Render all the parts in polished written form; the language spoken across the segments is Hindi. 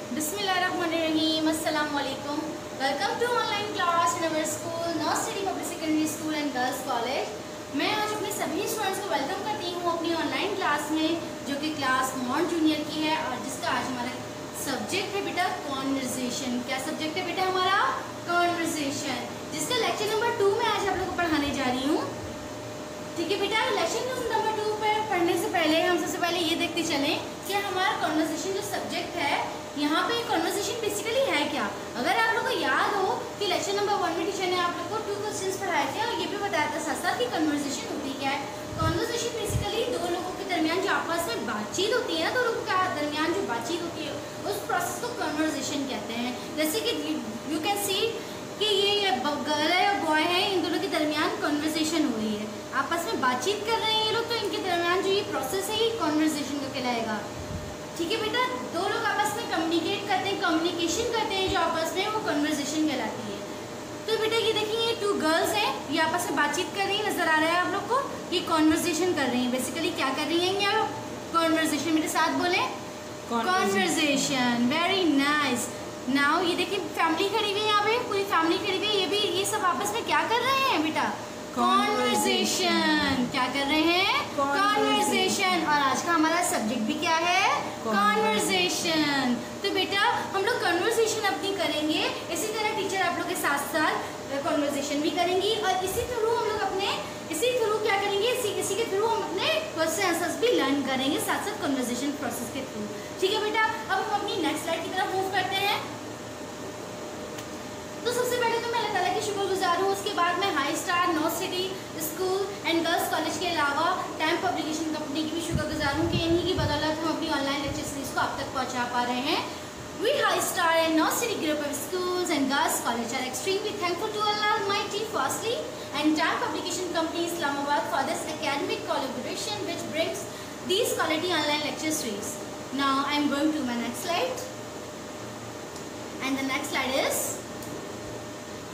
बिस्मिल्लाहिर्रहमानिर्रहीम, अस्सलाम वालेकुम। Welcome to online class in our school North City Public Secondary School and Girls College. मैं आज अपने सभी स्टूडेंट्स को वेलकम करती हूँ अपनी ऑनलाइन क्लास में, जो कि क्लास मॉन्ट जूनियर की है और जिसका आज हमारा सब्जेक्ट है बेटा कॉन्वर्सेशन। क्या सब्जेक्ट है बेटा हमारा? कॉन्वर्सेशन, जिसका लेक्चर नंबर 2 में आज आप लोगों को पढ़ाने जा रही हूँ। ठीक है बेटा, लेक्चर नंबर 2 पर पढ़ने से पहले हम सबसे पहले ये देखते चलें कि हमारा कॉन्वर्सेशन जो सब्जेक्ट है, यहाँ पे कॉन्वर्सेशन बेसिकली है क्या। अगर आप लोगों को याद हो कि लेक्चर नंबर 1 में टीचर ने आप लोगों को 2 क्वेश्चंस पढ़ाए थे और ये भी बताया था साथ साथ कि कॉन्वर्सेशन होती क्या है। कॉन्वर्सेशन बेसिकली दो लोगों के दरमियान जो आपस में बातचीत होती है ना, दो लोगों के दरमियान जो बातचीत होती है उस प्रोसेस को कॉन्वर्सेशन कहते हैं। जैसे कि यू कैन सी कि ये गर्ल है और बॉय है, इन दोनों के दरमियान कॉन्वर्सेशन हो रही है, आपस में बातचीत कर रहे हैं ये लोग, तो इनके दरमियान जो ये प्रोसेस है ये कॉन्वर्सेशन का कहलाएगा। ठीक है बेटा, दो लोग आपस में कम्युनिकेट करते हैं, कम्युनिकेशन करते हैं जो आपस में, वो कॉन्वर्सेशन कहलाती है। तो बेटा ये देखिए, ये 2 गर्ल्स हैं, ये आपस में बातचीत कर रही है, नजर आ रहा है आप लोग को, ये कॉन्वर्सेशन कर रही हैं। बेसिकली क्या कर रही हैं ये लोग? कॉन्वर्सेशन। मेरे साथ बोले कॉन्वर्सेशन। Very nice. नाउ ये देखिए फैमिली खड़ी हुई है, यहाँ पे पूरी फैमिली खड़ी हुई है, ये सब आपस में क्या कर रहे हैं बेटा? कॉन्वर्सेशन। क्या कर रहे हैं? कॉन्वर्सेशन। और आज का हमारा सब्जेक्ट भी क्या है? कॉन्वर्सेशन। तो बेटा हम लोग कॉन्वर्सेशन अपनी करेंगे, इसी तरह टीचर आप लोग के साथ साथ कॉन्वर्सेशन भी करेंगी और इसी थ्रू हम लोग अपने क्या करेंगे, इसी के थ्रू हम अपने क्वेश्चन आंसर्स भी लर्न करेंगे साथ साथ कॉन्वर्सेशन प्रोसेस के थ्रू। ठीक है बेटा, अब हम अपनी नेक्स्ट स्लाइड की तरफ मूव करते हैं। तो सबसे पहले तो मैं अल्लाह ताला की शुक्रगुजार हूँ, उसके बाद मैं high star north city school and Girls college के अलावा टाइम पब्लिकेशन कंपनी की भी शुक्रगुजार हूँ कि इन्हीं की बदौलत हम अपनी ऑनलाइन लेक्चर सीरीज को आप तक पहुँचा पा रहे हैं। We High Star and North City Group of Schools and Girls College are extremely thankful to Allah Almighty firstly and Time Publication Company Islamabad for this academic collaboration which brings these quality online lecture series. Now I am going to my next slide, and the next slide is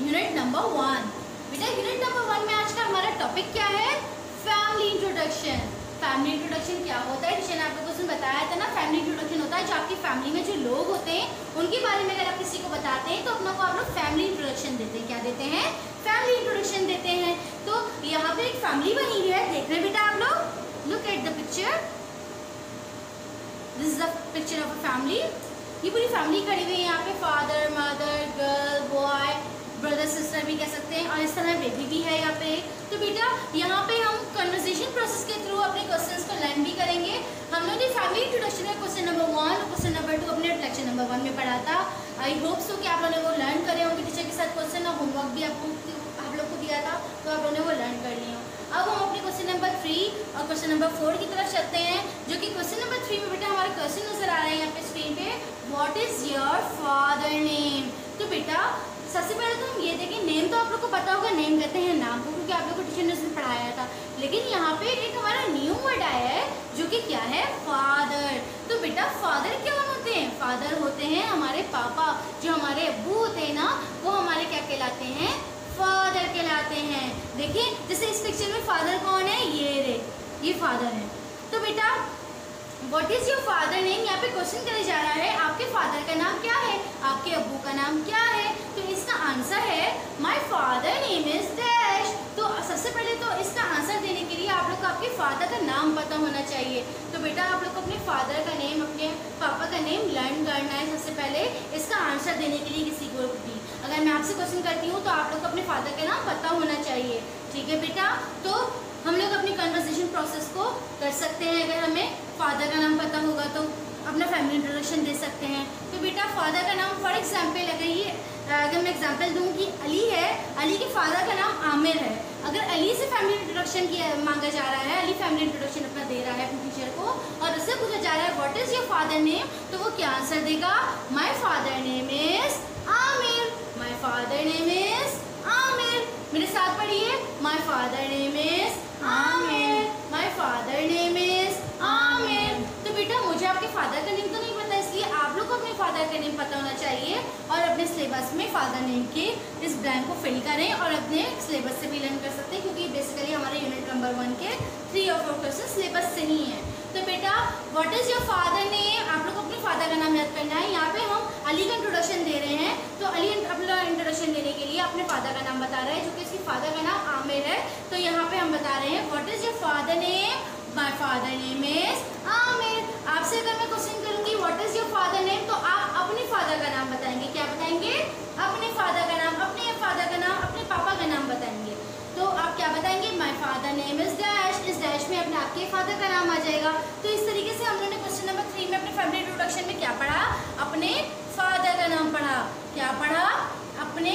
Unit number 1. बेटा यूनिट नंबर 1 में आज का हमारा टॉपिक क्या है? Family introduction. फैमिली इंट्रोडक्शन क्या होता है? टीचर ने आप लोगों को बताया था ना, फैमिली इंट्रोडक्शन होता है जो आपकी फैमिली में जो लोग होते हैं उनके बारे में अगर आप किसी को बताते हैं तो अपना को आप लोग फैमिली इंट्रोडक्शन देते हैं। क्या देते हैं? फैमिली इंट्रोडक्शन देते हैं। तो यहाँ पे एक फैमिली बनी हुई है, देख रहे हैं बेटा आप लोग? Look at the picture, this is the picture of a family. ये पूरी फैमिली खड़ी हुई है यहाँ पे, father mother girl boy brother sister भी कह सकते हैं और इस तरह बेबी भी है यहाँ पे। तो बेटा यहाँ पे हम कन्वर्सेशन प्रोसेस के थ्रू अपने क्वेश्चंस को लर्न भी करेंगे। हम लोग ने फैमिली इंट्रोडक्शन में क्वेश्चन नंबर 1 और क्वेश्चन नंबर 2 अपने लेक्चर नंबर 1 में पढ़ा था। आई होप सो कि आप लोगों ने वो लर्न करे होंगे। टीचर के साथ क्वेश्चन और होमवर्क भी आप लोग को दिया था, तो आप लोगों ने वो लर्न कर लिए हो। अब हम अपने क्वेश्चन नंबर 3 और क्वेश्चन नंबर 4 की तरफ चलते हैं, जो कि क्वेश्चन नंबर 3 में बेटा हमारा क्वेश्चन नजर आ रहा है यहाँ पे स्क्रीन पे, what is your father name. तो बेटा सबसे पहले तो हम ये देखें, नेम तो आप लोग को पता होगा, नेम कहते हैं नाम को, क्योंकि आप लोग को टीचर ने उसमें पढ़ाया था। लेकिन यहाँ पे एक हमारा न्यू वर्ड आया है जो कि क्या है? फादर। तो बेटा फादर क्या होते हैं? फादर होते हैं हमारे पापा, जो हमारे अब्बू होते हैं ना, वो हमारे क्या कहलाते हैं? फादर कहलाते हैं। देखिए जैसे इस पिक्चर में फादर कौन है? ये फादर है। तो बेटा what is your father name, यहाँ पे क्वेश्चन किया जा रहा है, आपके फादर का नाम क्या है, आपके अब्बू का नाम क्या है? तो इसका आंसर है my father name is dash. तो सबसे पहले तो इसका आंसर देने के लिए आप लोग को आपके फादर का नाम पता होना चाहिए। तो बेटा आप लोग को अपने फादर का नेम, अपने पापा का नेम लर्न करना है सबसे पहले, इसका आंसर देने के लिए किसी को भी। अगर मैं आपसे क्वेश्चन करती हूँ तो आप लोग को अपने फादर का नाम पता होना चाहिए। ठीक है बेटा, तो हम लोग अपनी कन्वर्सेशन प्रोसेस को कर सकते हैं। अगर हमें फादर का नाम पता होगा तो अपना फैमिली इंट्रोडक्शन दे सकते हैं। तो बेटा फादर का नाम, फॉर एग्जांपल अगर मैं एग्जांपल दूं कि अली है, अली के फादर का नाम आमिर है। अगर अली से फैमिली इंट्रोडक्शन मांगा जा रहा है, अली फैमिली इंट्रोडक्शन अपना दे रहा है अपने टीचर को और उससे पूछा जा रहा है what is your father name, तो वो क्या आंसर देगा? My father name is Aamir. My father name is Aamir. मेरे साथ पढ़िए, my father name is Aamir. My father name is Aamir. तो बेटा मुझे आपके फादर का नेम तो नहीं पता, इसलिए आप लोग को अपने फादर का नेम पता होना चाहिए और अपने सिलेबस में फादर नेम के इस ब्लैंक को फिल करें और अपने सिलेबस से भी लर्न कर सकते हैं, क्योंकि बेसिकली हमारे यूनिट नंबर 1 के 3 और 4 क्वेश्चन सिलेबस से ही है। तो बेटा what is your father name, आप लोग को अपने फादर का नाम याद करना है। यहाँ पे हम रहा है, जो कि इसकी फादर का नाम आमिर है। तो यहाँ पे हम बता रहे हैं what is your father name? My father name is Aamir. आपसे अगर मैं क्वेश्चन करूंगी what is your father name, तो आप अपने फादर का नाम बताएंगे। क्या बताएंगे? अपने फादर का नाम, अपने फादर का नाम, अपने पापा का नाम बताएंगे। तो आप क्या बताएंगे? My father name is dash. इस डैश में अपने आपके फादर का नाम आ जाएगा। तो इस तरीके से हम लोगों ने क्वेश्चन नंबर 3 में अपने फैमिली इंट्रोडक्शन में क्या पढ़ा? अपने फादर का नाम पढ़ा। क्या पढ़ा? अपने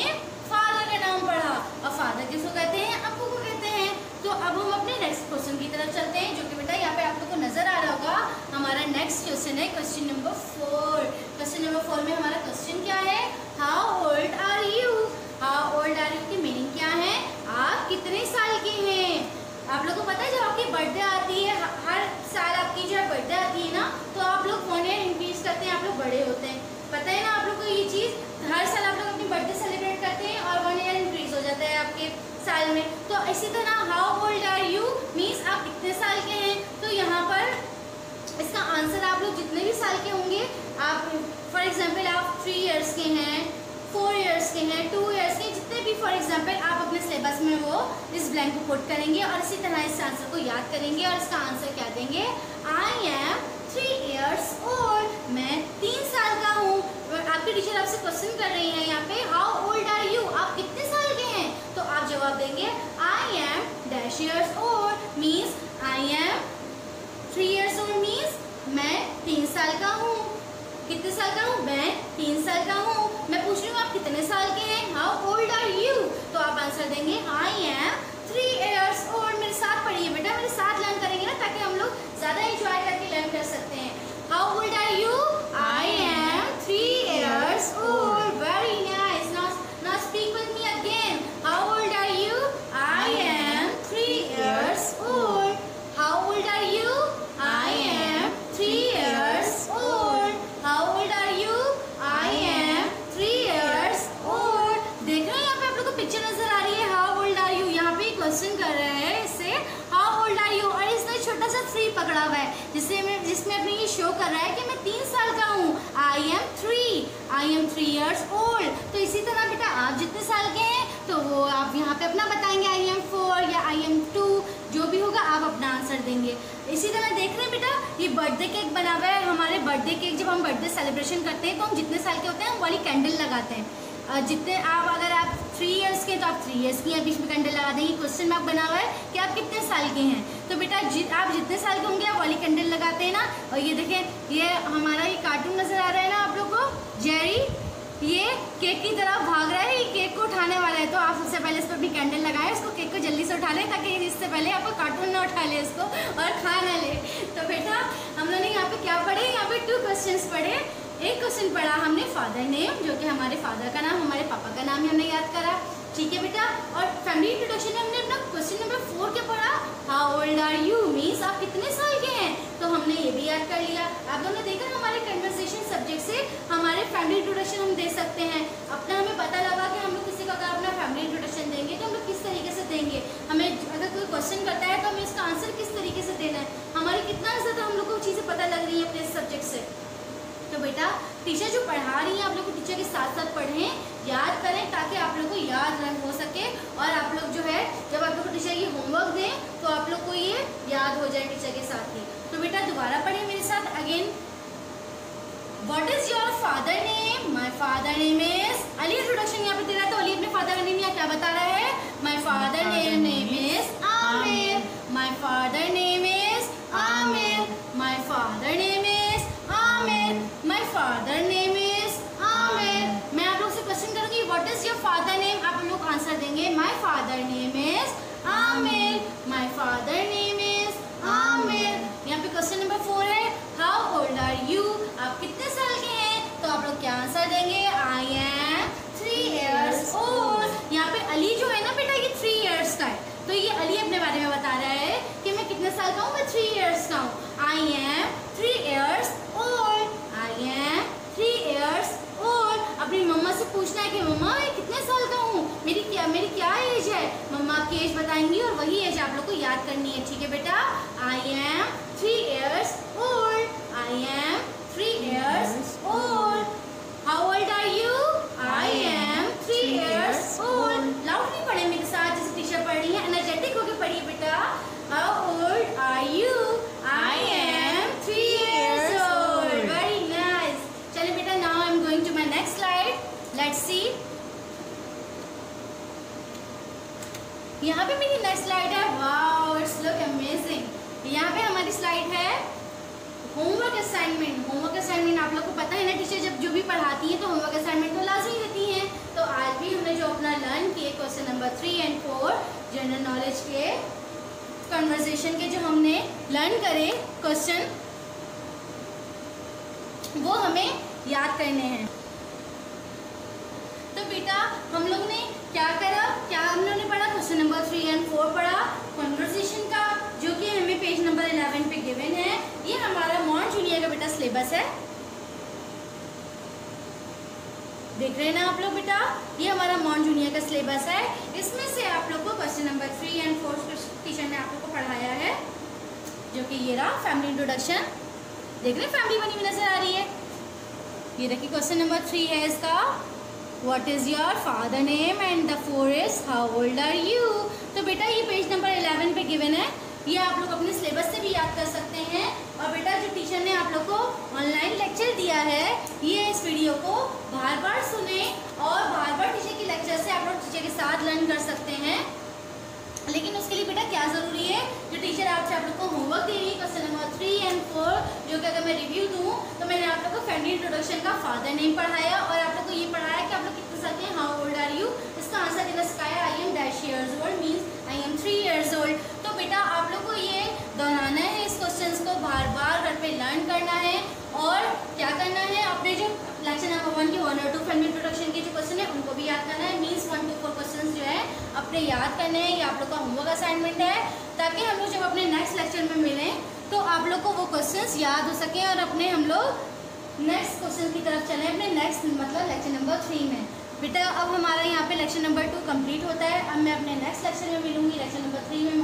फादर का नाम पढ़ा। और फादर किसको कहते हैं? अब्बू को कहते हैं। तो अब हम अपने नेक्स्ट क्वेश्चन की तरफ चलते हैं, जो कि बेटा यहाँ पे आप लोग को नजर आ रहा होगा। हमारा नेक्स्ट क्वेश्चन है क्वेश्चन नंबर 4। क्वेश्चन नंबर 4 में हमारा क्वेश्चन क्या है? How old are you? How old are you की मीनिंग क्या है? आप कितने साल के हैं? आप लोग को पता है जब आपकी बर्थडे आती है, हर साल आपकी जब बर्थडे आती है ना, तो आप लोग 1 ईयर इंक्रीज करते हैं, आप लोग बड़े होते हैं। पता है ना आप लोग को ये चीज़? हर साल आप लोग अपनी बर्थडे सेलिब्रेट करते हैं और 1 ईयर इंक्रीज हो जाता है आपके साल में। तो इसी तरह how old are you means आप कितने साल के हैं। तो यहाँ पर इसका आंसर आप लोग जितने भी साल के होंगे, आप फॉर एग्जाम्पल आप 3 ईयर्स के हैं, 4 ईयर्स के हैं, 2 ईयर्स के, जितने भी फॉर एग्जाम्पल आप अपने सिलेबस में वो इस ब्लैंक को पुट करेंगे और इसी तरह इस आंसर को याद करेंगे और इसका आंसर क्या देंगे? आई एम 3 ईयर्स ओल्ड। मैं 3 साल का हूँ। आपकी टीचर आपसे क्वेश्चन कर रही है यहाँ पे हाउ ओल्ड आर यू? आप कितने साल के हैं? तो आप जवाब देंगे I am dash years old means I am 3 years old means मैं 3 साल का हूँ। कितने साल का हूँ? मैं 3 साल का हूँ। मैं पूछ रही हूँ आप कितने साल के हैं? How old are you? तो आप आंसर देंगे आई एम 3 ईयर्स ओल्ड। मेरे साथ पढ़िए बेटा, मेरे साथ लर्न करेंगे ना, ताकि हम लोग ज़्यादा एंजॉय करके लर्न कर सकते हैं। How old are you? I am 3 years old. Very nice. Now speak with me again. How old are you? I am 3 years old. How old are you? I am 3 years old. How old are you? I am 3 years old. देख रहे हैं यहाँ पे आप लोग को पिक्चर नजर आ रही है हाउ ओल्ड आर यू। यहाँ पे क्वेश्चन कर रहे हैं इससे हाउ ओल्ड आर यू, और इसने छोटा सा 3 पकड़ा हुआ है जिसमें अपने ये शो कर रहा है कि मैं 3 साल का हूँ। आई एम 3 ईयर्स ओल्ड। तो इसी तरह बेटा आप जितने साल के हैं तो वो आप यहाँ पे अपना बताएंगे आई एम 4 या आई एम 2, जो भी होगा आप अपना आंसर देंगे। इसी तरह देख रहे हैं बेटा ये बर्थडे केक बना हुआ है। हमारे बर्थडे केक जब हम बर्थडे सेलिब्रेशन करते हैं तो हम जितने साल के होते हैं हम वाली कैंडल लगाते हैं। जितने अगर आप 3 ईयर्स के तो आप 3 ईयर्स की बीच में कैंडल लगा देंगे। क्वेश्चन मार्क बना हुआ है कि आप कितने साल के हैं। तो बेटा आप जितने साल के होंगे आप वाली कैंडल लगाते हैं ना। और ये देखें ये हमारा ये कार्टून नजर आ रहा है ना आप लोग को, जेरी ये केक की तरफ भाग रहा है, ये केक को उठाने वाला है। तो आप सबसे पहले इस पर अपनी कैंडल लगाएं, इसको केक को जल्दी से उठा लें ताकि इससे पहले आपको कार्टून ना उठा ले इसको और खा ना ले। तो बेटा हम लोगों ने यहाँ पे क्या पढ़े? यहाँ पे 2 क्वेश्चंस पढ़े। एक क्वेश्चन पढ़ा हमने फादर नेम, जो कि हमारे फादर का नाम, हमारे पापा का नाम ही हमने याद करा। ठीक है बेटा। और फैमिली इंट्रोडक्शन में हमने अपना क्वेश्चन नंबर 4 क्या पढ़ा? How old are you means आप कितने साल के हैं। तो हमने ये भी याद कर लिया। आप लोगों ने देखा हमारे कन्वर्सेशन सब्जेक्ट से हमारे फैमिली इंट्रोडक्शन हम दे सकते हैं। अपना हमें पता लगा कि हम लोग किसी का अगर अपना फैमिली इंट्रोडक्शन देंगे तो हम लोग किस तरीके से देंगे। हमें अगर कोई क्वेश्चन करता है तो हमें इसका आंसर किस तरीके से देना है। हमारी कितना ज़्यादा हम लोग को चीज़ें पता लग रही है अपने सब्जेक्ट से। तो बेटा टीचर जो पढ़ा रही है आप लोग को टीचर के साथ साथ पढ़ें, याद करें, ताकि आप लोग को याद हो सके। और आप लोग जो है जब आप लोग को टीचर ये होमवर्क दें तो आप लोग को ये याद हो जाए टीचर के साथ ही। तो बेटा दोबारा पढ़ें मेरे साथ again. What is your father name? My father name is Ali. Introduction यहाँ पे दे रहा है तो अली अपने फादर का नेम यहाँ क्या बता रहा है? My father name is Aamir. My father name is Aamir. My father name is Aamir. My father name is Aamir. मैं आप लोग से क्वेश्चन करूंगी what is your father name, आप लोग आंसर देंगे my father name is Aamir. My father name is Aamir. यहाँ पे क्वेश्चन नंबर 4 है हाउ ओल्ड आर यू, आप कितने साल के हैं। तो आप लोग क्या आंसर देंगे? आई एम 3 ईयर्स ओल्ड। यहाँ पे अली जो है ना बेटा ये 3 ईयर्स का है। तो ये अली अपने बारे में बता रहा है कि मैं कितने साल का हूँ। मैं 3 ईयर्स का हूँ। आई am 3 years old. I am 3 years old. अपनी मम्मा से पूछना है कि मम्मा मैं कितने साल का हूँ, मेरी क्या एज है। मम्मा की एज बताएंगी और वही एज आप लोग को याद करनी है। ठीक है बेटा। I am 3 years old. I am 3 years old. How old are you? I am 3 years old. Loudly पढ़े यहाँ पे मेरी नेक्स्ट स्लाइड है, वाओ इट्स लुक अमेजिंग। यहाँ पे हमारी स्लाइड है होमवर्क असाइनमेंट। होमवर्क असाइनमेंट आप लोग को पता है ना, टीचर जब जो भी पढ़ाती है तो होमवर्क असाइनमेंट तो लाजमी देती हैं। तो आज भी हमने जो अपना लर्न किए क्वेश्चन नंबर 3 और 4 जनरल नॉलेज के कन्वर्सेशन के जो हमने लर्न करे क्वेश्चन, वो हमें याद करने हैं। तो बेटा हम लोग ने क्या करा, क्या हम लोगों ने पढ़ा, क्वेश्चन नंबर 3 और 4 पढ़ा कन्वर्सेशन का, जो कि हमें पेज नंबर 11 पे गिवन है। ये हमारा मॉन्ट जूनियर का बेटा सिलेबस है, देख रहे हैं ना आप लोग बेटा, ये हमारा मॉन्ट जूनियर का सिलेबस है। इसमें से आप लोग को क्वेश्चन नंबर 3 और 4 टीचर ने आप लोग को पढ़ाया है, जो कि ये रहा फैमिली इंट्रोडक्शन। देख रहे हैं फैमिली बनी हुई नजर आ रही है। ये देखिए क्वेश्चन नंबर 3 है इसका, what is your father name and the 4 is how old are you. तो बेटा ये पेज नंबर 11 पे गिवन है, ये आप लोग अपने सिलेबस से भी याद कर सकते हैं। और बेटा जो टीचर ने आप लोग को ऑनलाइन लेक्चर दिया है, ये इस वीडियो को बार बार सुने और बार बार टीचर के लेक्चर से आप लोग टीचर के साथ लर्न कर सकते हैं। लेकिन उसके लिए बेटा क्या ज़रूरी है, जो टीचर आपसे आप लोग को होमवर्क दे रही है क्वेश्चन नंबर 3 और 4, जो कि अगर मैं रिव्यू दूँ तो मैंने आप लोग को फैमिली इंट्रोडक्शन का फादर नेम पढ़ाया और आप लोग को ये पढ़ाया कि आप लोग कितने साल के हैं, हाउ ओल्ड आर यू। इसका आंसर देना सिखाया, I am dash years old means I am 3 years old। तो बेटा आप लोग को ये दोहराना है, इस क्वेश्चन को बार बार घर पे लर्न करना है और क्या करना है, अपने जो लेक्चर नंबर 1 के 1 और 2 फैमिली इंट्रोडक्शन के जो क्वेश्चन है उनको भी याद करना है। मीन्स 1 to 4 क्वेश्चन जो है अपने याद करने हैं। ये आप लोग का होमवर्क असाइनमेंट है, ताकि हम लोग जब अपने नेक्स्ट लेक्चर में मिलें तो आप लोग को वो क्वेश्चन याद हो सकें और अपने हम लोग नेक्स्ट क्वेश्चन की तरफ चलें, अपने नेक्स्ट मतलब लेक्चर नंबर 3 में। बेटा अब हमारा यहाँ पे लेक्चर नंबर 2 कंप्लीट होता है। अब मैं अपने नेक्स्ट लेक्चर में मिलूंगी, लेक्चर नंबर 3 में।